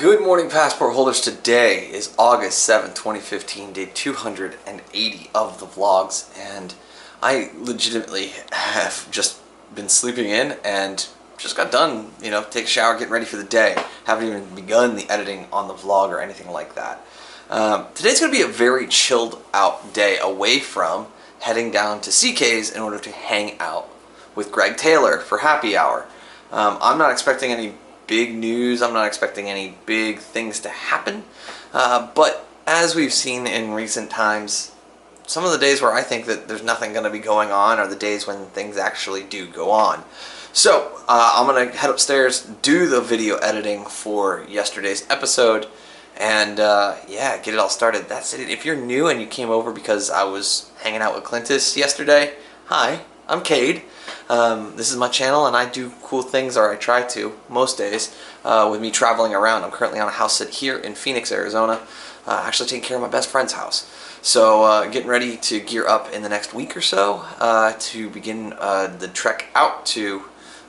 Good morning, passport holders. Today is August 7th, 2015, day 280 of the vlogs, and I legitimately have just been sleeping in and just got done, take a shower, getting ready for the day. Haven't even begun the editing on the vlog or anything like that. Today's going to be a very chilled out day away from heading down to CK's in order to hang out with Greg Taylor for happy hour. I'm not expecting any big news. I'm not expecting any big things to happen. But as we've seen in recent times, some of the days where I think that there's nothing going to be going on are the days when things actually do go on. So I'm going to head upstairs, do the video editing for yesterday's episode, and yeah, get it all started. That's it. If you're new and you came over because I was hanging out with Clintus yesterday, hi, I'm Cade. This is my channel, and I do cool things, or I try to, most days, with me traveling around. I'm currently on a house sit here in Phoenix, Arizona, actually taking care of my best friend's house. So getting ready to gear up in the next week or so to begin the trek out to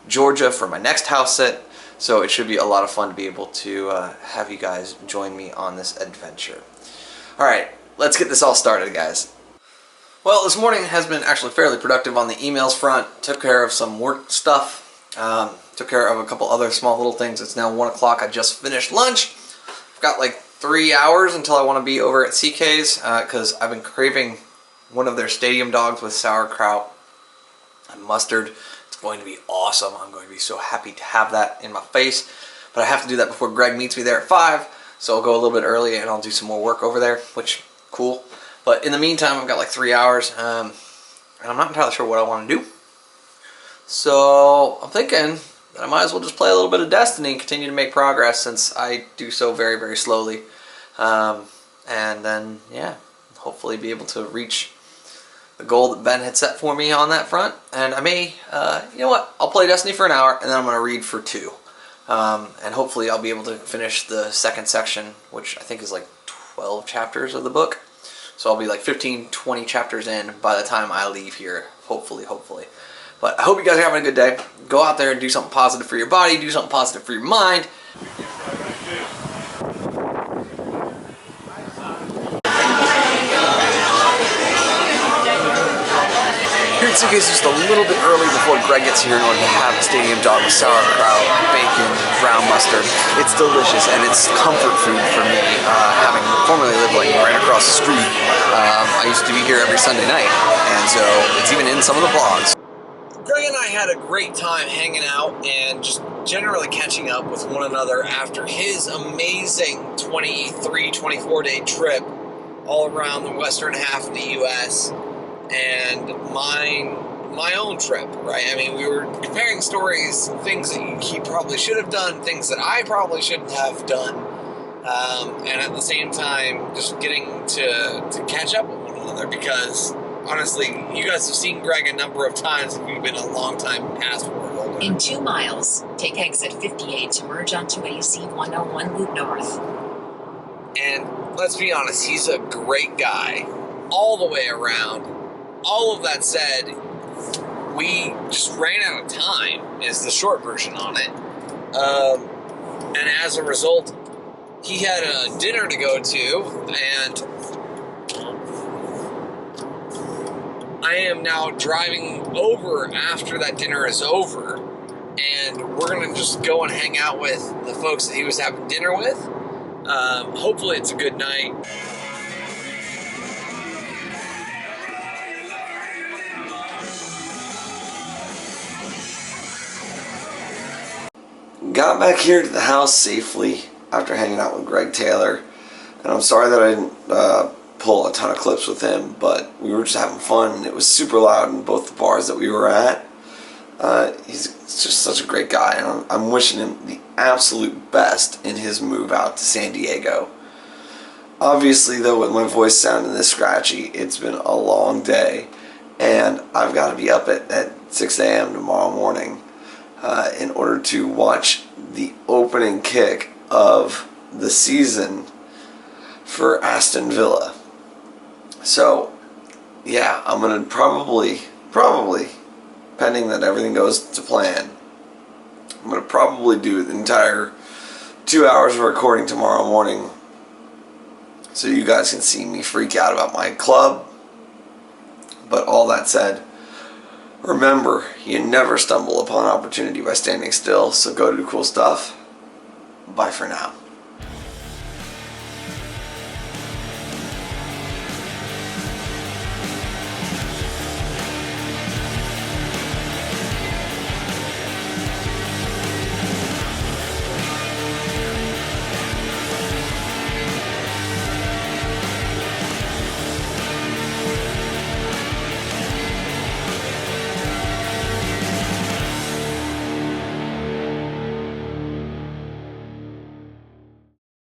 Georgia for my next house sit. So it should be a lot of fun to be able to have you guys join me on this adventure. Alright, let's get this all started, guys. Well, this morning has been actually fairly productive on the emails front. Took care of some work stuff. Took care of a couple other small little things. It's now 1 o'clock. I just finished lunch. I've got like 3 hours until I want to be over at CK's because I've been craving one of their stadium dogs with sauerkraut and mustard. It's going to be awesome. I'm going to be so happy to have that in my face. But I have to do that before Greg meets me there at 5. So I'll go a little bit early and I'll do some more work over there, which, cool. But in the meantime, I've got like 3 hours, and I'm not entirely sure what I want to do. So I'm thinking that I might as well just play a little bit of Destiny and continue to make progress, since I do so very, very slowly. And then, yeah, hopefully be able to reach the goal that Ben had set for me on that front. And I may, you know what, I'll play Destiny for an hour, and then I'm going to read for 2. And hopefully I'll be able to finish the second section, which I think is like 12 chapters of the book. So I'll be like 15, 20 chapters in by the time I leave here, hopefully. But I hope you guys are having a good day. Go out there and do something positive for your body, do something positive for your mind. Here at CK's just a little bit early before Greg gets here in order to have a stadium dog with sauerkraut, bacon, brown mustard. It's delicious, and it's comfort food for me, having formerly lived like right across the street. I used to be here every Sunday night, and so it's even in some of the vlogs. Greg and I had a great time hanging out and just generally catching up with one another after his amazing 24 day trip all around the western half of the U.S. and my own trip, right? I mean, we were comparing stories, things that he probably should have done, things that I probably shouldn't have done, and at the same time, just getting to catch up with one another, because honestly, you guys have seen Greg a number of times if you've been a long time passport holder. In 2 miles, take exit 58 to merge onto AC 101 Loop North. And let's be honest, he's a great guy all the way around. All of that said, we just ran out of time, is the short version on it. And as a result, he had a dinner to go to, and I am now driving over after that dinner is over, and we're going to just go and hang out with the folks that he was having dinner with. Hopefully it's a good night. Got back here to the house safely after hanging out with Greg Taylor, and I'm sorry that I didn't pull a ton of clips with him, but we were just having fun, and it was super loud in both the bars that we were at. He's just such a great guy, and I'm wishing him the absolute best in his move out to San Diego. Obviously, though, with my voice sounding this scratchy, it's been a long day, and I've got to be up at 6 a.m. tomorrow morning in order to watch the opening kick of the season for Aston Villa. So, yeah, I'm going to probably, pending that everything goes to plan, I'm going to probably do the entire 2 hours of recording tomorrow morning so you guys can see me freak out about my club. But all that said, remember, you never stumble upon opportunity by standing still, so go do cool stuff. Bye for now.